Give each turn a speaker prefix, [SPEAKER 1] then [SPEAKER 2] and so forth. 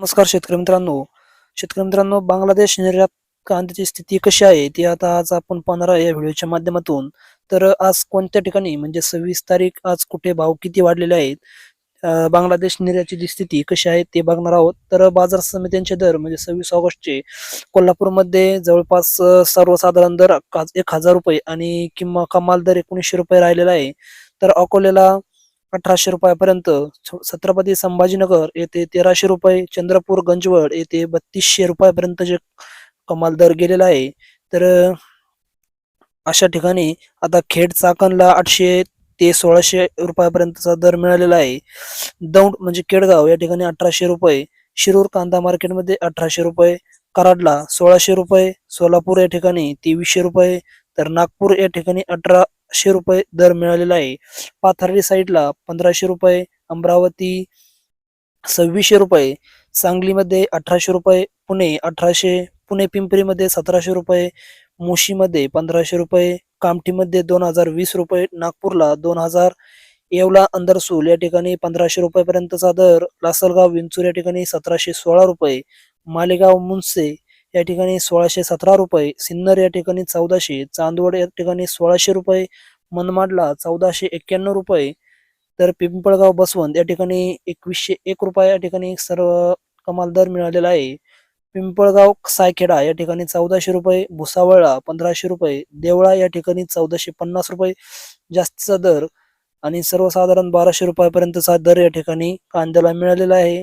[SPEAKER 1] नमस्कार शेतकरी मित्रांनो, बांगलादेश निर्यात कांद्याची स्थिती कशी आहे ती आता आज आपण पाहणार आहे या व्हिडिओच्या माध्यमातून. तर आज कोणत्या ठिकाणी म्हणजे 26 तारीख आज कुठे भाव किती वाढलेले आहेत, बांगलादेश निर्यातची जी स्थिती कशी आहे ते बघणार आहोत. तर बाजार समित्यांचे दर म्हणजे 26 ऑगस्टचे कोल्हापूरमध्ये जवळपास सर्वसाधारण दर 1000 रुपये आणि कमाल दर 1900 रुपये राहिलेला आहे. तर अकोल्याला 1800 रुपयापर्यंत, छत्रपती संभाजीनगर येथे 1300 रुपये, चंद्रपूर गंजवड येथे 3200 रुपयापर्यंतचे कमाल दर गेलेला आहे. तर अशा ठिकाणी आता खेड चाकणला 800 ते 1600 रुपयापर्यंतचा दर मिळालेला आहे. दौंड म्हणजे केडगाव या ठिकाणी 1800 रुपये, शिरूर कांदा मार्केटमध्ये 1800 रुपये, कराडला 1600 रुपये, सोलापूर या ठिकाणी 2300 रुपये, तर नागपूर या ठिकाणी 1800 रुपये दर मिळालेला आहे. पाथर्डी साईडला 1500 रुपये, अमरावती 2600 रुपये, सांगलीमध्ये 1800 रुपये, पुणे 1800, पुणे पिंपरीमध्ये 1700 रुपये, मुशीमध्ये 1500 रुपये, कामठीमध्ये 2020 रुपये, नागपूरला 2000, येवला अंदरसूल या ठिकाणी 1500 रुपयापर्यंतचा दर, लासलगाव विंचूर या ठिकाणी 1716 रुपये, मालेगाव मुनसे या ठिकाणी 1617 रुपये, सिन्नर या ठिकाणी 1400, चांदवड या ठिकाणी 1600 रुपये, मनमाडला 1491 रुपये, तर पिंपळगाव बसवंत या ठिकाणी 2101 रुपये या ठिकाणी सर्व कमाल दर मिळालेला आहे. पिंपळगाव सायखेडा या ठिकाणी 1400 रुपये, भुसावळला 1500 रुपये, देवळा या ठिकाणी 1450 रुपये जास्तीचा दर आणि सर्वसाधारण 1200 रुपयापर्यंतचा दर या ठिकाणी कांद्याला मिळालेला आहे.